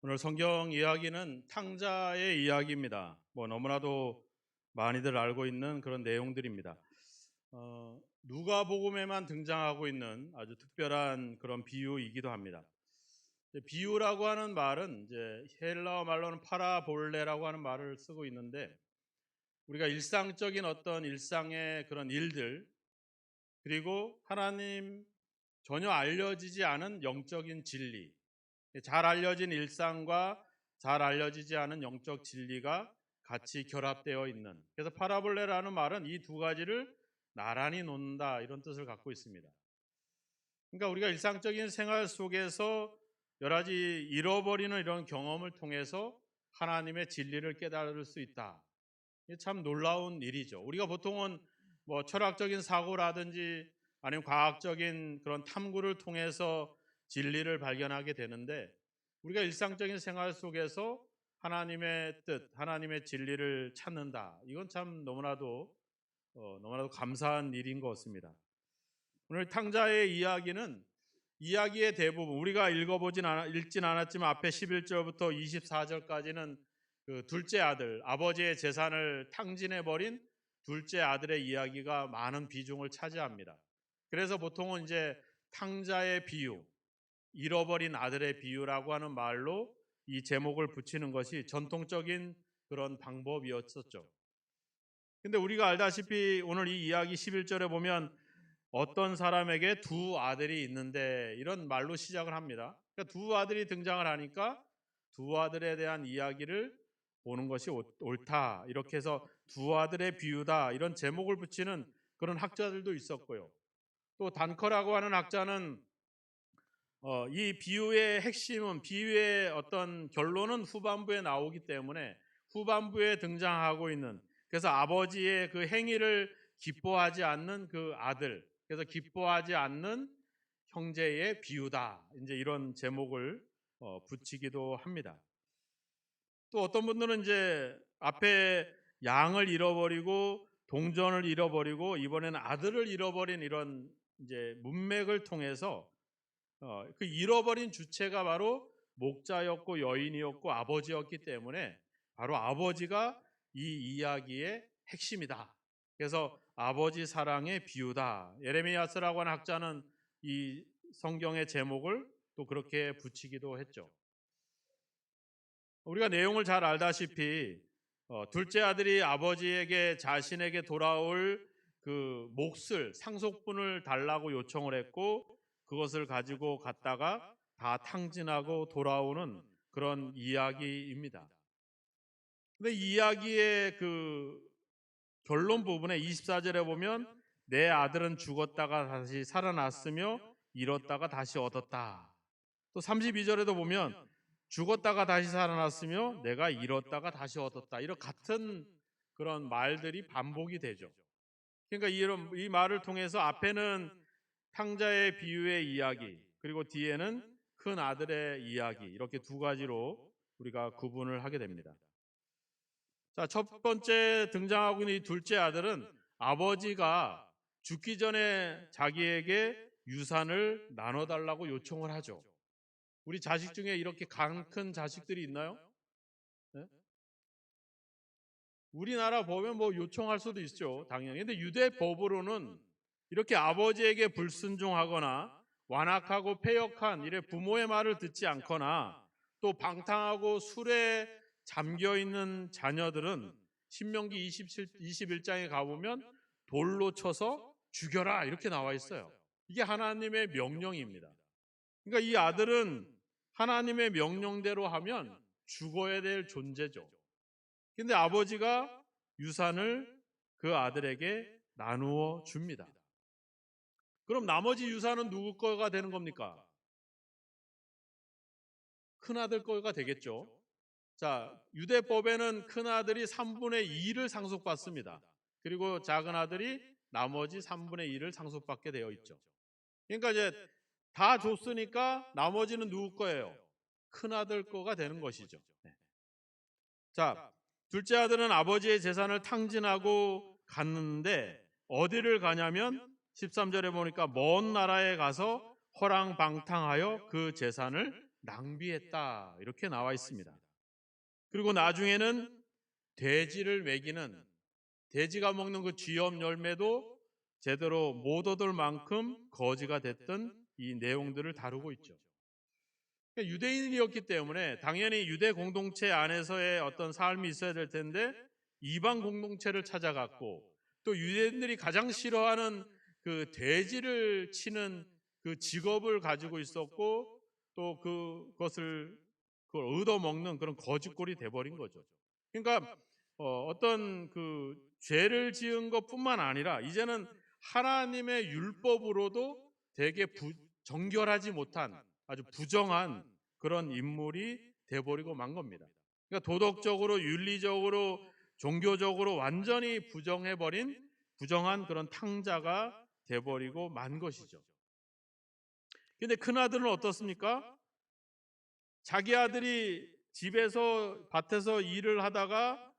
오늘 성경 이야기는 탕자의 이야기입니다. 너무나도 많이들 알고 있는 그런 내용들입니다. 누가복음에만 등장하고 있는 아주 특별한 그런 비유이기도 합니다. 비유라고 하는 말은 이제 헬라어 말로는 파라볼레라고 하는 말을 쓰고 있는데, 우리가 일상적인 어떤 일상의 그런 일들, 그리고 하나님 전혀 알려지지 않은 영적인 진리, 잘 알려진 일상과 잘 알려지지 않은 영적 진리가 같이 결합되어 있는, 그래서 파라볼레라는 말은 이 두 가지를 나란히 놓는다, 이런 뜻을 갖고 있습니다. 그러니까 우리가 일상적인 생활 속에서 여러 가지 잃어버리는 이런 경험을 통해서 하나님의 진리를 깨달을 수 있다. 이게 참 놀라운 일이죠. 우리가 보통은 철학적인 사고라든지 아니면 과학적인 그런 탐구를 통해서 진리를 발견하게 되는데, 우리가 일상적인 생활 속에서 하나님의 뜻, 하나님의 진리를 찾는다. 이건 참 너무나도 감사한 일인 것 같습니다. 오늘 탕자의 이야기는, 이야기의 대부분 우리가 읽진 않았지만 앞에 11절부터 24절까지는 그 둘째 아들, 아버지의 재산을 탕진해 버린 둘째 아들의 이야기가 많은 비중을 차지합니다. 그래서 보통은 이제 탕자의 비유, 잃어버린 아들의 비유라고 하는 말로 이 제목을 붙이는 것이 전통적인 그런 방법이었었죠. 근데 우리가 알다시피 오늘 이 이야기 11절에 보면 어떤 사람에게 두 아들이 있는데, 이런 말로 시작을 합니다. 그러니까 두 아들이 등장을 하니까 두 아들에 대한 이야기를 보는 것이 옳다, 이렇게 해서 두 아들의 비유다, 이런 제목을 붙이는 그런 학자들도 있었고요. 또 단커라고 하는 학자는 이 비유의 핵심은, 비유의 어떤 결론은 후반부에 나오기 때문에 후반부에 등장하고 있는, 그래서 아버지의 그 행위를 기뻐하지 않는 그 아들, 그래서 기뻐하지 않는 형제의 비유다, 이제 이런 제목을 붙이기도 합니다. 또 어떤 분들은 이제 앞에 양을 잃어버리고 동전을 잃어버리고 이번에는 아들을 잃어버린 이런 이제 문맥을 통해서 그 잃어버린 주체가 바로 목자였고 여인이었고 아버지였기 때문에 바로 아버지가 이 이야기의 핵심이다. 그래서 아버지 사랑의 비유다. 예레미야스라고 하는 학자는 이 성경의 제목을 또 그렇게 붙이기도 했죠. 우리가 내용을 잘 알다시피 둘째 아들이 아버지에게 자신에게 돌아올 그 몫을, 상속분을 달라고 요청을 했고, 그것을 가지고 갔다가 다 탕진하고 돌아오는 그런 이야기입니다. 근데 이 이야기의 그 결론 부분에 24절에 보면 내 아들은 죽었다가 다시 살아났으며 잃었다가 다시 얻었다. 또 32절에도 보면 죽었다가 다시 살아났으며 내가 잃었다가 다시 얻었다. 이런 같은 그런 말들이 반복이 되죠. 그러니까 이 말을 통해서 앞에는 탕자의 비유의 이야기, 그리고 뒤에는 큰 아들의 이야기, 이렇게 두 가지로 우리가 구분을 하게 됩니다. 자, 첫 번째 등장하고 있는 이 둘째 아들은 아버지가 죽기 전에 자기에게 유산을 나눠달라고 요청을 하죠. 우리 자식 중에 이렇게 간 큰 자식들이 있나요? 네? 우리나라 보면 요청할 수도 있죠, 당연히. 근데 유대 법으로는 이렇게 아버지에게 불순종하거나 완악하고 패역한 이래 부모의 말을 듣지 않거나 또 방탕하고 술에 잠겨 있는 자녀들은 신명기 21장에 가보면 돌로 쳐서 죽여라, 이렇게 나와 있어요. 이게 하나님의 명령입니다. 그러니까 이 아들은 하나님의 명령대로 하면 죽어야 될 존재죠. 근데 아버지가 유산을 그 아들에게 나누어 줍니다. 그럼 나머지 유산은 누구 거가 되는 겁니까? 큰아들 거가 되겠죠. 자, 유대법에는 큰아들이 3분의 2를 상속받습니다. 그리고 작은아들이 나머지 3분의 2를 상속받게 되어 있죠. 그러니까 이제 다 줬으니까 나머지는 누구 거예요? 큰아들 거가 되는 것이죠. 네. 자, 둘째 아들은 아버지의 재산을 탕진하고 갔는데 어디를 가냐면 13절에 보니까 먼 나라에 가서 허랑방탕하여 그 재산을 낭비했다 이렇게 나와 있습니다. 그리고 나중에는 돼지를 먹이는, 돼지가 먹는 그 쥐염 열매도 제대로 못 얻을 만큼 거지가 됐던 이 내용들을 다루고 있죠. 그러니까 유대인이었기 때문에 당연히 유대 공동체 안에서의 어떤 삶이 있어야 될 텐데 이방 공동체를 찾아갔고, 또 유대인들이 가장 싫어하는 그 돼지를 치는 그 직업을 가지고 있었고, 또 그것을 얻어먹는 그런 거짓골이 돼버린 거죠. 그러니까 어떤 그 죄를 지은 것뿐만 아니라 이제는 하나님의 율법으로도 되게 정결하지 못한 아주 부정한 그런 인물이 돼버리고 만 겁니다. 그러니까 도덕적으로, 윤리적으로, 종교적으로 완전히 부정해버린 부정한 그런 탕자가 돼버리고 만 것이죠. 근데 큰아들은 어떻습니까? 자기 아들이 집에서 밭에서 일을 하다가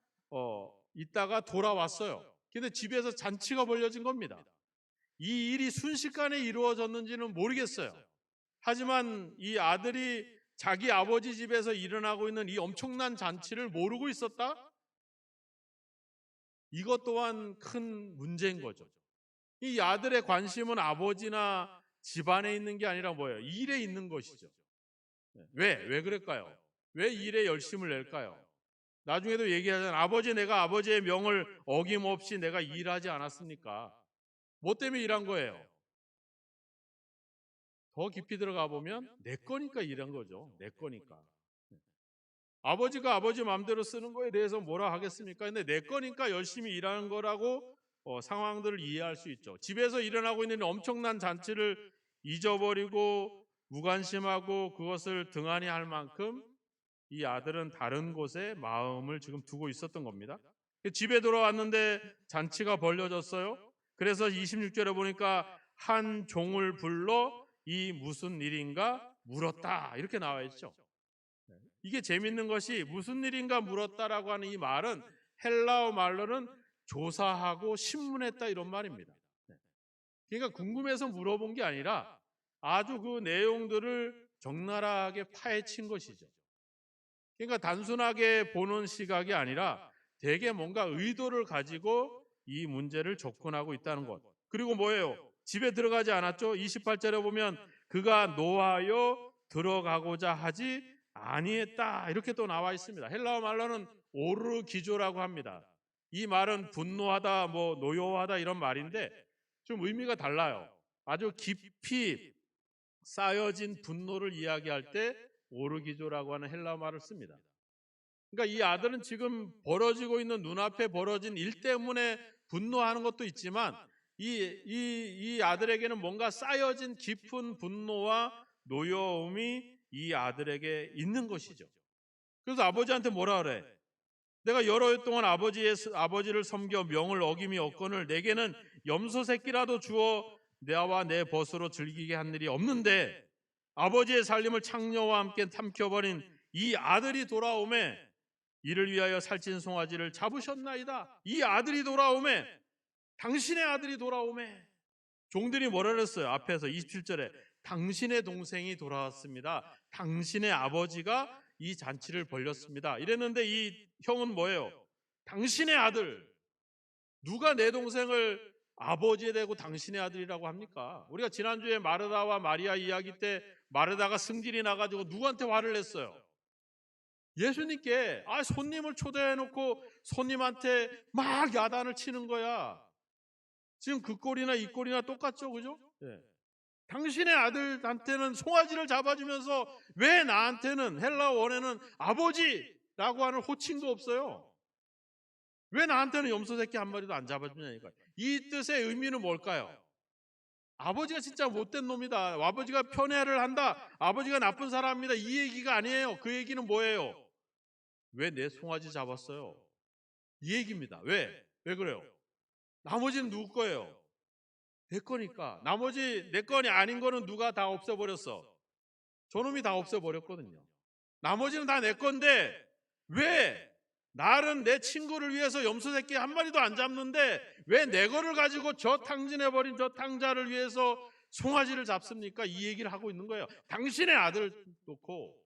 있다가 돌아왔어요. 근데 집에서 잔치가 벌어진 겁니다. 이 일이 순식간에 이루어졌는지는 모르겠어요. 하지만 이 아들이 자기 아버지 집에서 일어나고 있는 이 엄청난 잔치를 모르고 있었다? 이것 또한 큰 문제인 거죠. 이 아들의 관심은 아버지나 집안에 있는 게 아니라 뭐예요? 일에 있는 것이죠. 왜 그럴까요? 왜 일에 열심을 낼까요? 나중에도 얘기하잖아요. 아버지, 내가 아버지의 명을 어김없이 내가 일하지 않았습니까? 뭐 때문에 일한 거예요? 더 깊이 들어가 보면 내 거니까 일한 거죠. 내 거니까. 아버지가 아버지 마음대로 쓰는 거에 대해서 뭐라 하겠습니까? 근데 내 거니까 열심히 일하는 거라고 상황들을 이해할 수 있죠. 집에서 일어나고 있는 엄청난 잔치를 잊어버리고 무관심하고 그것을 등한히 할 만큼 이 아들은 다른 곳에 마음을 지금 두고 있었던 겁니다. 집에 돌아왔는데 잔치가 벌려졌어요. 그래서 26절에 보니까 한 종을 불러 이 무슨 일인가 물었다 이렇게 나와 있죠. 이게 재밌는 것이 무슨 일인가 물었다라고 하는 이 말은 헬라어 말로는 조사하고 신문했다 이런 말입니다. 그러니까 궁금해서 물어본 게 아니라 아주 그 내용들을 적나라하게 파헤친 것이죠. 그러니까 단순하게 보는 시각이 아니라 되게 뭔가 의도를 가지고 이 문제를 접근하고 있다는 것. 그리고 뭐예요? 집에 들어가지 않았죠? 28절에 보면 그가 노하여 들어가고자 하지 아니했다 이렇게 또 나와 있습니다. 헬라어 말로는 오르기조라고 합니다. 이 말은 분노하다, 노여워하다 이런 말인데 좀 의미가 달라요. 아주 깊이 쌓여진 분노를 이야기할 때 오르기조라고 하는 헬라어 말을 씁니다. 그러니까 이 아들은 지금 벌어지고 있는 눈앞에 벌어진 일 때문에 분노하는 것도 있지만 이 아들에게는 뭔가 쌓여진 깊은 분노와 노여움이 이 아들에게 있는 것이죠. 그래서 아버지한테 뭐라 그래? 내가 여러 해 동안 아버지를 섬겨 명을 어김이 없거늘 내게는 염소 새끼라도 주어 나와 내 벗으로 즐기게 한 일이 없는데 아버지의 살림을 창녀와 함께 삼켜버린 이 아들이 돌아오매 이를 위하여 살찐 송아지를 잡으셨나이다. 이 아들이 돌아오매, 당신의 아들이 돌아오매. 종들이 뭐라 그랬어요? 앞에서 27절에 당신의 동생이 돌아왔습니다. 당신의 아버지가 이 잔치를 벌렸습니다. 이랬는데 이 형은 뭐예요? 당신의 아들. 누가 내 동생을 아버지에 대고 당신의 아들이라고 합니까? 우리가 지난주에 마르다와 마리아 이야기 때 마르다가 승질이 나가지고 누구한테 화를 냈어요? 예수님께. 손님을 초대해놓고 손님한테 막 야단을 치는 거야. 지금 그 꼴이나 이 꼴이나 똑같죠, 그죠? 네. 당신의 아들한테는 송아지를 잡아주면서 왜 나한테는 헬라 원에는 아버지라고 하는 호칭도 없어요? 왜 나한테는 염소 새끼 한 마리도 안 잡아주냐니까. 이 뜻의 의미는 뭘까요? 아버지가 진짜 못된 놈이다. 아버지가 편애를 한다. 아버지가 나쁜 사람입니다. 이 얘기가 아니에요. 그 얘기는 뭐예요? 왜 내 송아지 잡았어요? 이 얘기입니다. 왜 그래요? 나머지는 누구 거예요? 내 거니까. 나머지 내 건이 아닌 거는 누가 다 없애버렸어? 저놈이 다 없애버렸거든요. 나머지는 다 내 건데 왜 나는 내 친구를 위해서 염소 새끼 한 마리도 안 잡는데 왜 내 거를 가지고 저 탕진해버린 저 탕자를 위해서 송아지를 잡습니까? 이 얘기를 하고 있는 거예요. 당신의 아들을 놓고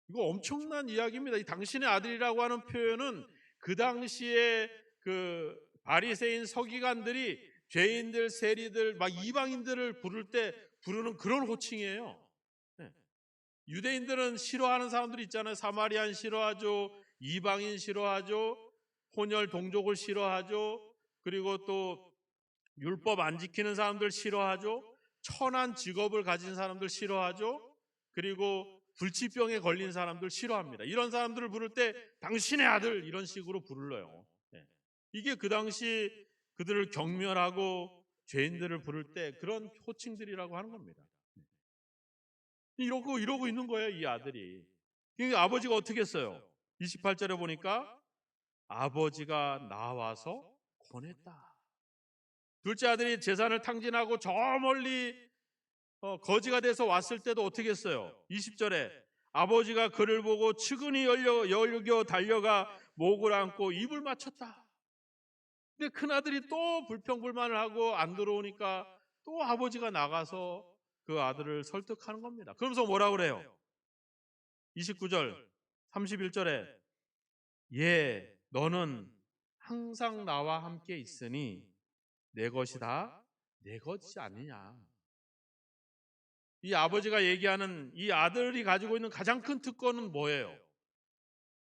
이거 엄청난 이야기입니다. 이 당신의 아들이라고 하는 표현은 그 당시에 그 바리새인 서기관들이 죄인들, 세리들, 막 이방인들을 부를 때 부르는 그런 호칭이에요. 네. 유대인들은 싫어하는 사람들이 있잖아요. 사마리안 싫어하죠. 이방인 싫어하죠. 혼혈 동족을 싫어하죠. 그리고 또 율법 안 지키는 사람들 싫어하죠. 천한 직업을 가진 사람들 싫어하죠. 그리고 불치병에 걸린 사람들 싫어합니다. 이런 사람들을 부를 때 당신의 아들 이런 식으로 불러요. 네. 이게 그 당시 그들을 경멸하고 죄인들을 부를 때 그런 호칭들이라고 하는 겁니다. 이러고 있는 거예요, 이 아들이. 그러니까 아버지가 어떻게 했어요? 28절에 보니까 아버지가 나와서 권했다. 둘째 아들이 재산을 탕진하고 저 멀리 거지가 돼서 왔을 때도 어떻게 했어요? 20절에 아버지가 그를 보고 측은히 열겨 달려가 목을 안고 입을 맞췄다. 근데 큰아들이 또 불평불만을 하고 안 들어오니까 또 아버지가 나가서 그 아들을 설득하는 겁니다. 그러면서 뭐라 그래요? 29절, 31절에 예, 너는 항상 나와 함께 있으니 내 것이 다 내 것이 아니냐. 이 아버지가 얘기하는 이 아들이 가지고 있는 가장 큰 특권은 뭐예요?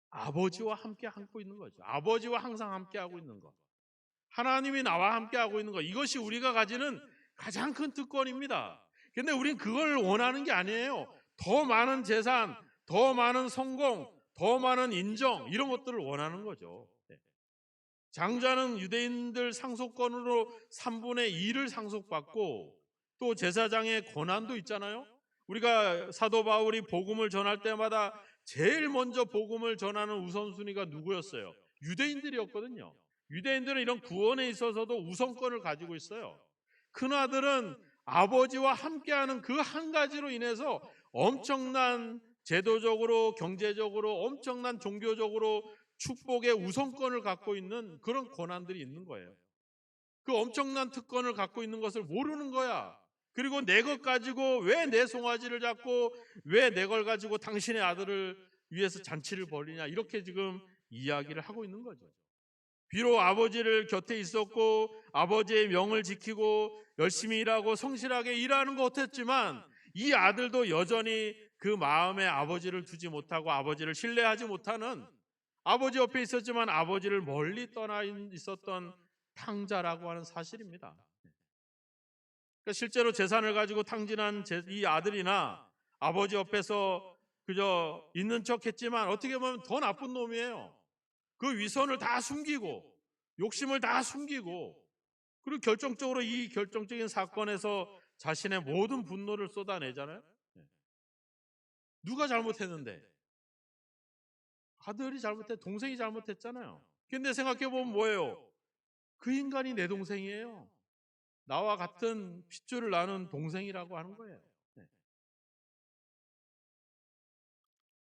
아버지와 함께 하고 있는 거죠. 아버지와 항상 함께 하고 있는 것. 하나님이 나와 함께 하고 있는 것. 이것이 우리가 가지는 가장 큰 특권입니다. 근데 우린 그걸 원하는 게 아니에요. 더 많은 재산, 더 많은 성공, 더 많은 인정 이런 것들을 원하는 거죠. 장자는 유대인들 상속권으로 3분의 2를 상속받고 또 제사장의 권한도 있잖아요. 우리가 사도 바울이 복음을 전할 때마다 제일 먼저 복음을 전하는 우선순위가 누구였어요? 유대인들이었거든요. 유대인들은 이런 구원에 있어서도 우선권을 가지고 있어요. 큰아들은 아버지와 함께하는 그 한 가지로 인해서 엄청난 제도적으로 경제적으로 엄청난 종교적으로 축복의 우선권을 갖고 있는 그런 권한들이 있는 거예요. 그 엄청난 특권을 갖고 있는 것을 모르는 거야. 그리고 내 것 가지고 왜 내 송아지를 잡고 왜 내 걸 가지고 당신의 아들을 위해서 잔치를 벌이냐 이렇게 지금 이야기를 하고 있는 거죠. 비록 아버지를 곁에 있었고 아버지의 명을 지키고 열심히 일하고 성실하게 일하는 것 같았지만 이 아들도 여전히 그 마음에 아버지를 두지 못하고 아버지를 신뢰하지 못하는 아버지 옆에 있었지만 아버지를 멀리 떠나 있었던 탕자라고 하는 사실입니다. 그러니까 실제로 재산을 가지고 탕진한 이 아들이나 아버지 옆에서 그저 있는 척 했지만 어떻게 보면 더 나쁜 놈이에요. 그 위선을 다 숨기고 욕심을 다 숨기고 그리고 결정적으로 이 결정적인 사건에서 자신의 모든 분노를 쏟아내잖아요. 누가 잘못했는데? 아들이 잘못했, 동생이 잘못했잖아요. 근데 생각해보면 뭐예요? 그 인간이 내 동생이에요. 나와 같은 핏줄을 나눈 동생이라고 하는 거예요.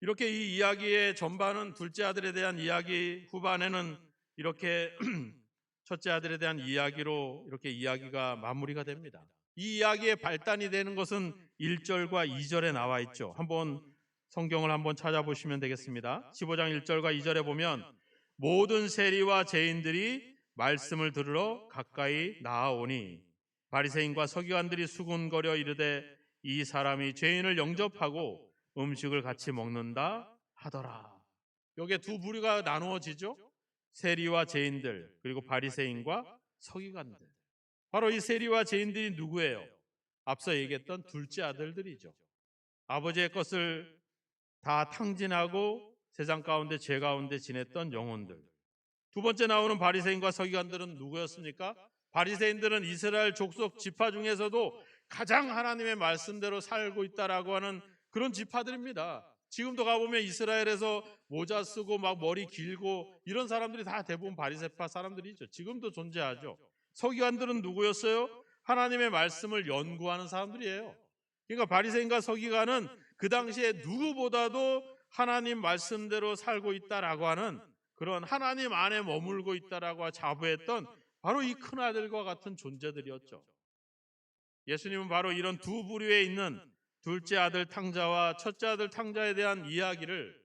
이렇게 이 이야기의 전반은 둘째 아들에 대한 이야기, 후반에는 이렇게 첫째 아들에 대한 이야기로 이렇게 이야기가 마무리가 됩니다. 이 이야기의 발단이 되는 것은 1절과 2절에 나와 있죠. 한번 성경을 한번 찾아보시면 되겠습니다. 15장 1절과 2절에 보면 모든 세리와 죄인들이 말씀을 들으러 가까이 나아오니 바리새인과 서기관들이 수군거려 이르되 이 사람이 죄인을 영접하고 음식을 같이 먹는다 하더라. 여기에 두 부류가 나누어지죠. 세리와 죄인들 그리고 바리새인과 서기관들. 바로 이 세리와 죄인들이 누구예요? 앞서 얘기했던 둘째 아들들이죠. 아버지의 것을 다 탕진하고 세상 가운데 죄 가운데 지냈던 영혼들. 두 번째 나오는 바리새인과 서기관들은 누구였습니까? 바리새인들은 이스라엘 족속 지파 중에서도 가장 하나님의 말씀대로 살고 있다라고 하는 그런 지파들입니다. 지금도 가보면 이스라엘에서 모자 쓰고 막 머리 길고 이런 사람들이 다 대부분 바리새파 사람들이죠. 지금도 존재하죠. 서기관들은 누구였어요? 하나님의 말씀을 연구하는 사람들이에요. 그러니까 바리새인과 서기관은 그 당시에 누구보다도 하나님 말씀대로 살고 있다라고 하는 그런 하나님 안에 머물고 있다라고 자부했던 바로 이 큰아들과 같은 존재들이었죠. 예수님은 바로 이런 두 부류에 있는 둘째 아들 탕자와 첫째 아들 탕자에 대한 이야기를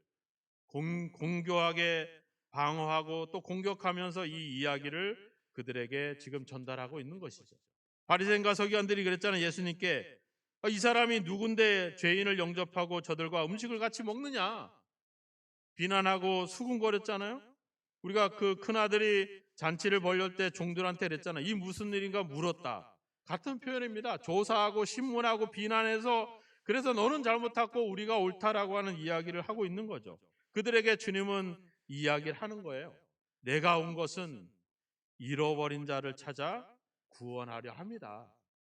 공교하게 방어하고 또 공격하면서 이 이야기를 그들에게 지금 전달하고 있는 것이죠. 바리새인과 서기관들이 그랬잖아요. 예수님께 이 사람이 누군데 죄인을 영접하고 저들과 음식을 같이 먹느냐 비난하고 수군거렸잖아요. 우리가 그 큰아들이 잔치를 벌릴 때 종들한테 그랬잖아요. 이 무슨 일인가 물었다. 같은 표현입니다. 조사하고 신문하고 비난해서 그래서 너는 잘못하고 우리가 옳다라고 하는 이야기를 하고 있는 거죠. 그들에게 주님은 이야기를 하는 거예요. 내가 온 것은 잃어버린 자를 찾아 구원하려 합니다.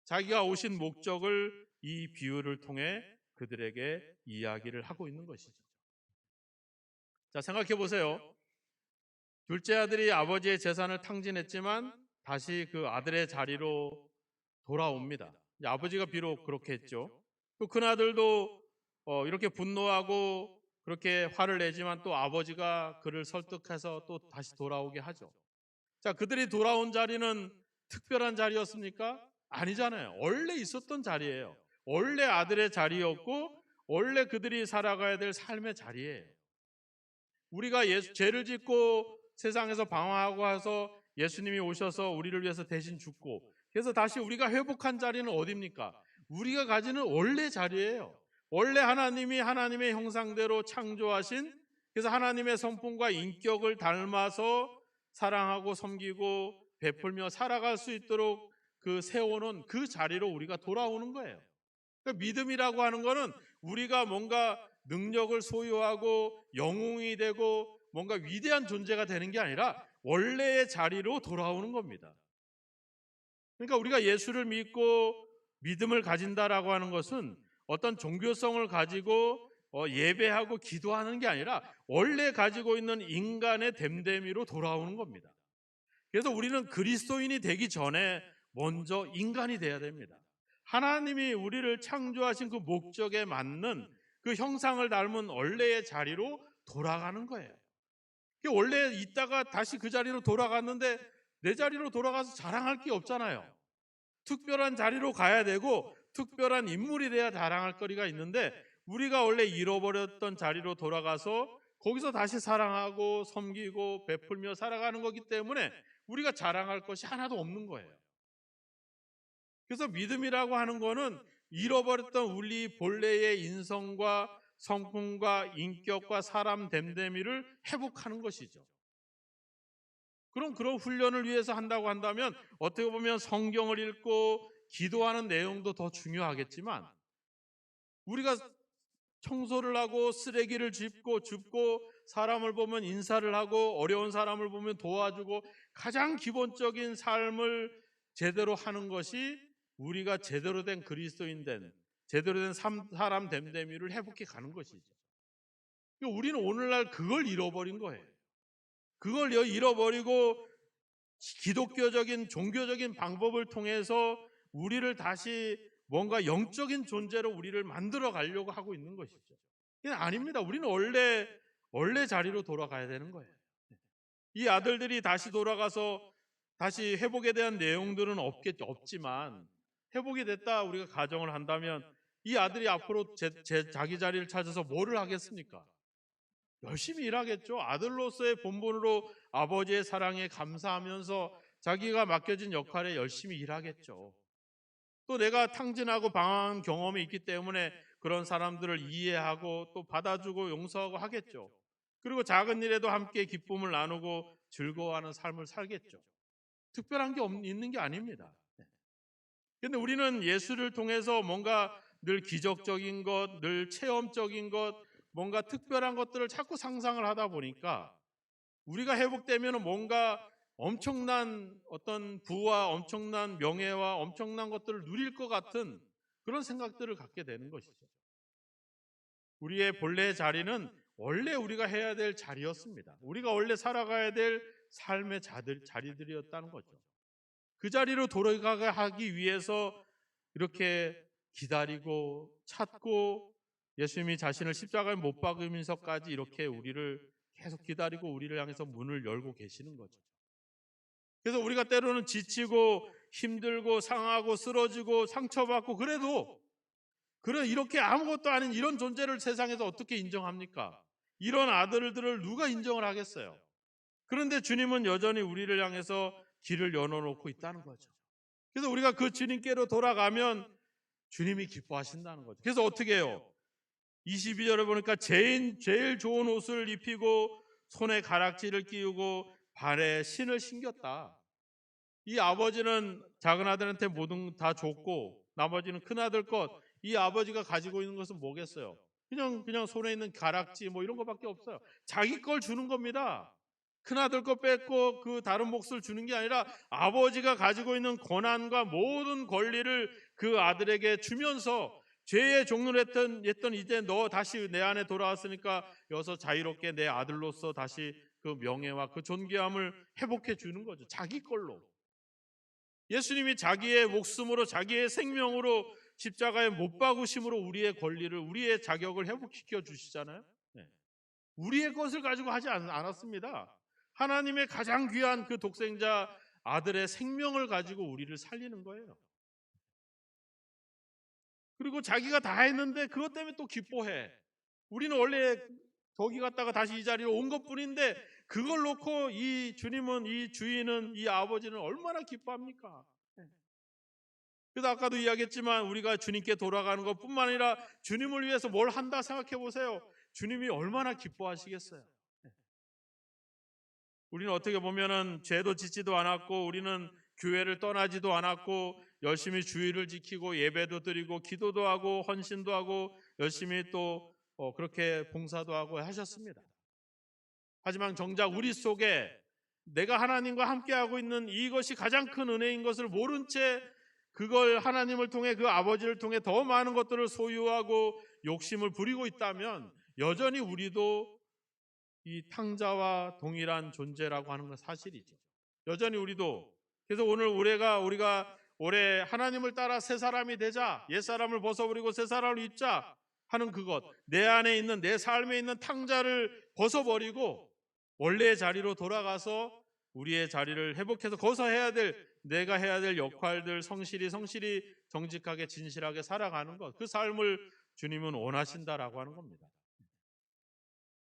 자기가 오신 목적을 이 비유를 통해 그들에게 이야기를 하고 있는 것이죠. 자, 생각해 보세요. 둘째 아들이 아버지의 재산을 탕진했지만 다시 그 아들의 자리로 돌아옵니다. 아버지가 비록 그렇게 했죠. 또 큰아들도 이렇게 분노하고 그렇게 화를 내지만 또 아버지가 그를 설득해서 또 다시 돌아오게 하죠. 자, 그들이 돌아온 자리는 특별한 자리였습니까? 아니잖아요. 원래 있었던 자리예요. 원래 아들의 자리였고 원래 그들이 살아가야 될 삶의 자리예요. 우리가 죄를 짓고 세상에서 방황하고 해서 예수님이 오셔서 우리를 위해서 대신 죽고 그래서 다시 우리가 회복한 자리는 어디입니까? 우리가 가지는 원래 자리예요. 원래 하나님이 하나님의 형상대로 창조하신 그래서 하나님의 성품과 인격을 닮아서 사랑하고 섬기고 베풀며 살아갈 수 있도록 그 세워놓은 그 자리로 우리가 돌아오는 거예요. 그러니까 믿음이라고 하는 거는 우리가 뭔가 능력을 소유하고 영웅이 되고 뭔가 위대한 존재가 되는 게 아니라 원래의 자리로 돌아오는 겁니다. 그러니까 우리가 예수를 믿고 믿음을 가진다라고 하는 것은 어떤 종교성을 가지고 예배하고 기도하는 게 아니라 원래 가지고 있는 인간의 됨됨이로 돌아오는 겁니다. 그래서 우리는 그리스도인이 되기 전에 먼저 인간이 돼야 됩니다. 하나님이 우리를 창조하신 그 목적에 맞는 그 형상을 닮은 원래의 자리로 돌아가는 거예요. 원래 있다가 다시 그 자리로 돌아갔는데 내 자리로 돌아가서 자랑할 게 없잖아요. 특별한 자리로 가야 되고 특별한 인물이 돼야 자랑할 거리가 있는데 우리가 원래 잃어버렸던 자리로 돌아가서 거기서 다시 사랑하고 섬기고 베풀며 살아가는 거기 때문에 우리가 자랑할 것이 하나도 없는 거예요. 그래서 믿음이라고 하는 거는 잃어버렸던 우리 본래의 인성과 성품과 인격과 사람 됨됨이를 회복하는 것이죠. 그럼 그런 훈련을 위해서 한다고 한다면 어떻게 보면 성경을 읽고 기도하는 내용도 더 중요하겠지만 우리가 청소를 하고 쓰레기를 줍고 사람을 보면 인사를 하고 어려운 사람을 보면 도와주고 가장 기본적인 삶을 제대로 하는 것이 우리가 제대로 된 그리스도인 된 제대로 된 사람 됨됨이를 회복해 가는 것이죠. 우리는 오늘날 그걸 잃어버린 거예요. 그걸 잃어버리고 기독교적인 종교적인 방법을 통해서 우리를 다시 뭔가 영적인 존재로 우리를 만들어 가려고 하고 있는 것이죠. 이게 아닙니다. 우리는 원래 자리로 돌아가야 되는 거예요. 이 아들들이 다시 돌아가서 다시 회복에 대한 내용들은 없지만 회복이 됐다 우리가 가정을 한다면 이 아들이 앞으로 자기 자리를 찾아서 뭐를 하겠습니까? 열심히 일하겠죠. 아들로서의 본분으로 아버지의 사랑에 감사하면서 자기가 맡겨진 역할에 열심히 일하겠죠. 또 내가 탕진하고 방황한 경험이 있기 때문에 그런 사람들을 이해하고 또 받아주고 용서하고 하겠죠. 그리고 작은 일에도 함께 기쁨을 나누고 즐거워하는 삶을 살겠죠. 특별한 게 있는 게 아닙니다. 그런데 우리는 예수를 통해서 뭔가 늘 기적적인 것, 늘 체험적인 것, 뭔가 특별한 것들을 자꾸 상상을 하다 보니까 우리가 회복되면 뭔가 엄청난 어떤 부와 엄청난 명예와 엄청난 것들을 누릴 것 같은 그런 생각들을 갖게 되는 것이죠. 우리의 본래의 자리는 원래 우리가 해야 될 자리였습니다. 우리가 원래 살아가야 될 삶의 자리들이었다는 거죠. 그 자리로 돌아가게 하기 위해서 이렇게 기다리고 찾고 예수님이 자신을 십자가에 못 박으면서까지 이렇게 우리를 계속 기다리고 우리를 향해서 문을 열고 계시는 거죠. 그래서 우리가 때로는 지치고 힘들고 상하고 쓰러지고 상처받고 그래도 그래 이렇게 아무것도 아닌 이런 존재를 세상에서 어떻게 인정합니까? 이런 아들들을 누가 인정을 하겠어요? 그런데 주님은 여전히 우리를 향해서 길을 열어놓고 있다는 거죠. 그래서 우리가 그 주님께로 돌아가면 주님이 기뻐하신다는 거죠. 그래서 어떻게 해요? 22절에 보니까 제일 좋은 옷을 입히고 손에 가락지를 끼우고 발에 신을 신겼다. 이 아버지는 작은 아들한테 모든 다 줬고 나머지는 큰 아들 것. 이 아버지가 가지고 있는 것은 뭐겠어요? 그냥 손에 있는 가락지 뭐 이런 거밖에 없어요. 자기 걸 주는 겁니다. 큰 아들 거 뺏고 그 다른 몫을 주는 게 아니라 아버지가 가지고 있는 권한과 모든 권리를 그 아들에게 주면서 죄의 종로를 했던 이제 너 다시 내 안에 돌아왔으니까 여기서 자유롭게 내 아들로서 다시 그 명예와 그 존귀함을 회복해 주는 거죠. 자기 걸로. 예수님이 자기의 목숨으로 자기의 생명으로 십자가에 못 박으심으로 우리의 권리를 우리의 자격을 회복시켜 주시잖아요. 네. 우리의 것을 가지고 하지 않았습니다. 하나님의 가장 귀한 그 독생자 아들의 생명을 가지고 우리를 살리는 거예요. 그리고 자기가 다 했는데 그것 때문에 또 기뻐해. 우리는 원래 저기 갔다가 다시 이 자리로 온 것뿐인데 그걸 놓고 이 주님은 이 주인은 이 아버지는 얼마나 기뻐합니까? 그래서 아까도 이야기했지만 우리가 주님께 돌아가는 것뿐만 아니라 주님을 위해서 뭘 한다 생각해 보세요. 주님이 얼마나 기뻐하시겠어요. 우리는 어떻게 보면은 죄도 짓지도 않았고 우리는 교회를 떠나지도 않았고 열심히 주의를 지키고 예배도 드리고 기도도 하고 헌신도 하고 열심히 또 그렇게 봉사도 하고 하셨습니다. 하지만 정작 우리 속에 내가 하나님과 함께하고 있는 이것이 가장 큰 은혜인 것을 모른 채 그걸 하나님을 통해 그 아버지를 통해 더 많은 것들을 소유하고 욕심을 부리고 있다면 여전히 우리도 이 탕자와 동일한 존재라고 하는 건 사실이죠. 여전히 우리도. 그래서 오늘 우리가 올해 하나님을 따라 새 사람이 되자, 옛 사람을 벗어버리고 새 사람을 입자 하는 그것, 내 안에 있는 내 삶에 있는 탕자를 벗어버리고 원래의 자리로 돌아가서 우리의 자리를 회복해서 거기서 내가 해야 될 역할들 성실히 정직하게 진실하게 살아가는 것, 그 삶을 주님은 원하신다라고 하는 겁니다.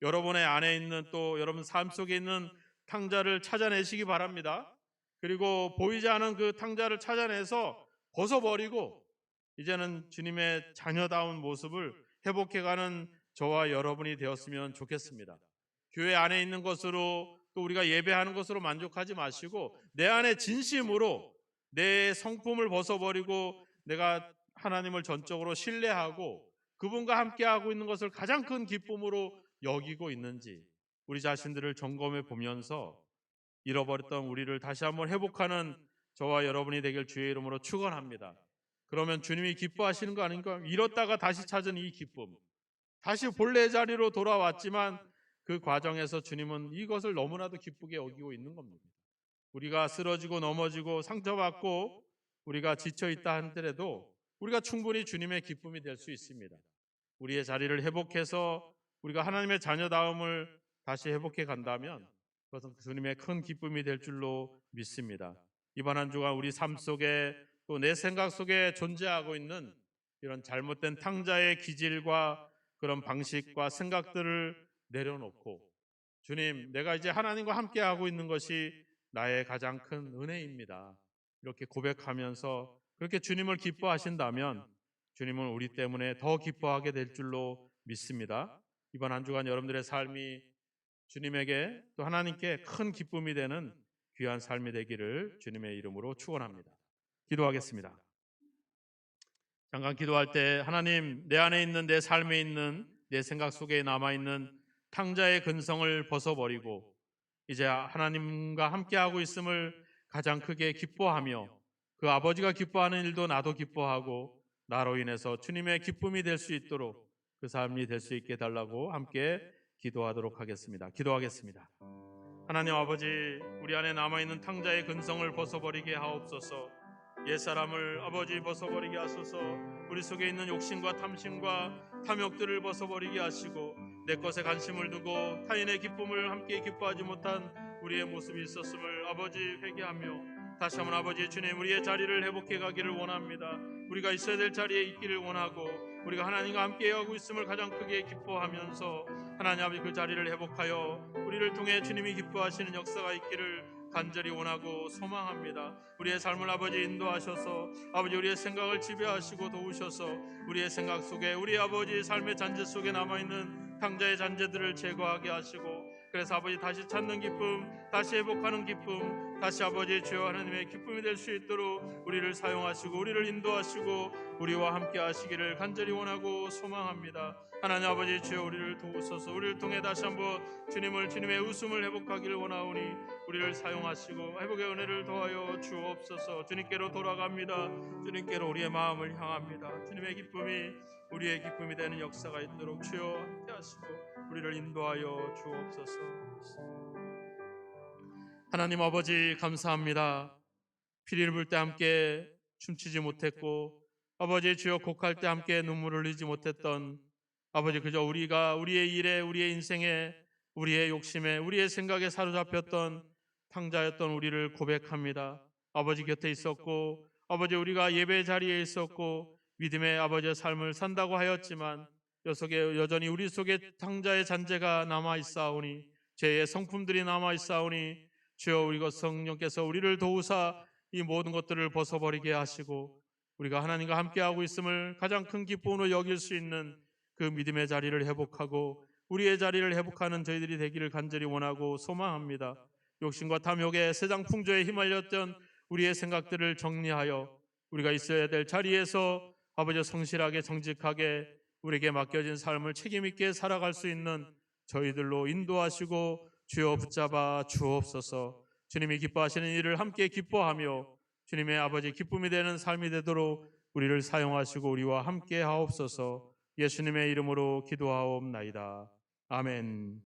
여러분의 안에 있는 또 여러분 삶 속에 있는 탕자를 찾아내시기 바랍니다. 그리고 보이지 않은 그 탕자를 찾아내서 벗어버리고 이제는 주님의 자녀다운 모습을 회복해가는 저와 여러분이 되었으면 좋겠습니다. 교회 안에 있는 것으로 또 우리가 예배하는 것으로 만족하지 마시고 내 안에 진심으로 내 성품을 벗어버리고 내가 하나님을 전적으로 신뢰하고 그분과 함께하고 있는 것을 가장 큰 기쁨으로 여기고 있는지 우리 자신들을 점검해 보면서 잃어버렸던 우리를 다시 한번 회복하는 저와 여러분이 되길 주의 이름으로 축원합니다. 그러면 주님이 기뻐하시는 거 아닌가? 잃었다가 다시 찾은 이 기쁨, 다시 본래 자리로 돌아왔지만 그 과정에서 주님은 이것을 너무나도 기쁘게 여기고 있는 겁니다. 우리가 쓰러지고 넘어지고 상처받고 우리가 지쳐있다 하더라도 우리가 충분히 주님의 기쁨이 될 수 있습니다. 우리의 자리를 회복해서 우리가 하나님의 자녀다움을 다시 회복해 간다면 그것은 주님의 큰 기쁨이 될 줄로 믿습니다. 이번 한 주간 우리 삶 속에 또 내 생각 속에 존재하고 있는 이런 잘못된 탕자의 기질과 그런 방식과 생각들을 내려놓고 주님, 내가 이제 하나님과 함께하고 있는 것이 나의 가장 큰 은혜입니다. 이렇게 고백하면서 그렇게 주님을 기뻐하신다면 주님은 우리 때문에 더 기뻐하게 될 줄로 믿습니다. 이번 한 주간 여러분들의 삶이 주님에게 또 하나님께 큰 기쁨이 되는 귀한 삶이 되기를 주님의 이름으로 축원합니다. 기도하겠습니다. 잠깐 기도할 때 하나님, 내 안에 있는 내 삶에 있는 내 생각 속에 남아있는 탕자의 근성을 벗어버리고 이제 하나님과 함께하고 있음을 가장 크게 기뻐하며 그 아버지가 기뻐하는 일도 나도 기뻐하고 나로 인해서 주님의 기쁨이 될 수 있도록 그 삶이 될 수 있게 달라고 함께 기도하도록 하겠습니다. 기도하겠습니다. 하나님 아버지, 우리 안에 남아있는 탕자의 근성을 벗어버리게 하옵소서. 옛사람을 아버지 벗어버리게 하소서. 우리 속에 있는 욕심과 탐심과 탐욕들을 벗어버리게 하시고 내 것에 관심을 두고 타인의 기쁨을 함께 기뻐하지 못한 우리의 모습이 있었음을 아버지 회개하며 다시 한번 아버지 주님 우리의 자리를 회복해 가기를 원합니다. 우리가 있어야 될 자리에 있기를 원하고 우리가 하나님과 함께하고 있음을 가장 크게 기뻐하면서 하나님 아버지 그 자리를 회복하여 우리를 통해 주님이 기뻐하시는 역사가 있기를 간절히 원하고 소망합니다. 우리의 삶을 아버지 인도하셔서 아버지 우리의 생각을 지배하시고 도우셔서 우리의 생각 속에 우리 아버지 삶의 잔재 속에 남아있는 탕자의 잔재들을 제거하게 하시고, 그래서 아버지 다시 찾는 기쁨, 다시 회복하는 기쁨, 다시 아버지 주여 하나님의 기쁨이 될 수 있도록 우리를 사용하시고 우리를 인도하시고 우리와 함께 하시기를 간절히 원하고 소망합니다. 하나님 아버지 주여 우리를 도우소서. 우리를 통해 다시 한번 주님의 웃음을 회복하기를 원하오니 우리를 사용하시고 회복의 은혜를 더하여 주옵소서. 주님께로 돌아갑니다. 주님께로 우리의 마음을 향합니다. 주님의 기쁨이 우리의 기쁨이 되는 역사가 있도록 주여 함께 하시고 우리를 인도하여 주옵소서. 하나님 아버지 감사합니다. 피리를 불 때 함께 춤추지 못했고 아버지 주여 곡할 때 함께 눈물을 흘리지 못했던 아버지, 그저 우리가 우리의 일에, 우리의 인생에, 우리의 욕심에, 우리의 생각에 사로잡혔던 탕자였던 우리를 고백합니다. 아버지 곁에 있었고 아버지 우리가 예배 자리에 있었고 믿음의 아버지의 삶을 산다고 하였지만 여전히 우리 속에 탕자의 잔재가 남아있사오니, 죄의 성품들이 남아있사오니 주여 우리 성령께서 우리를 도우사 이 모든 것들을 벗어버리게 하시고 우리가 하나님과 함께하고 있음을 가장 큰 기쁨으로 여길 수 있는 그 믿음의 자리를 회복하고 우리의 자리를 회복하는 저희들이 되기를 간절히 원하고 소망합니다. 욕심과 탐욕에 세상 풍조에 휘말렸던 우리의 생각들을 정리하여 우리가 있어야 될 자리에서 아버지 성실하게 정직하게 우리에게 맡겨진 삶을 책임있게 살아갈 수 있는 저희들로 인도하시고 주여 붙잡아 주옵소서. 주님이 기뻐하시는 일을 함께 기뻐하며 주님의 아버지 기쁨이 되는 삶이 되도록 우리를 사용하시고 우리와 함께 하옵소서. 예수님의 이름으로 기도하옵나이다. 아멘.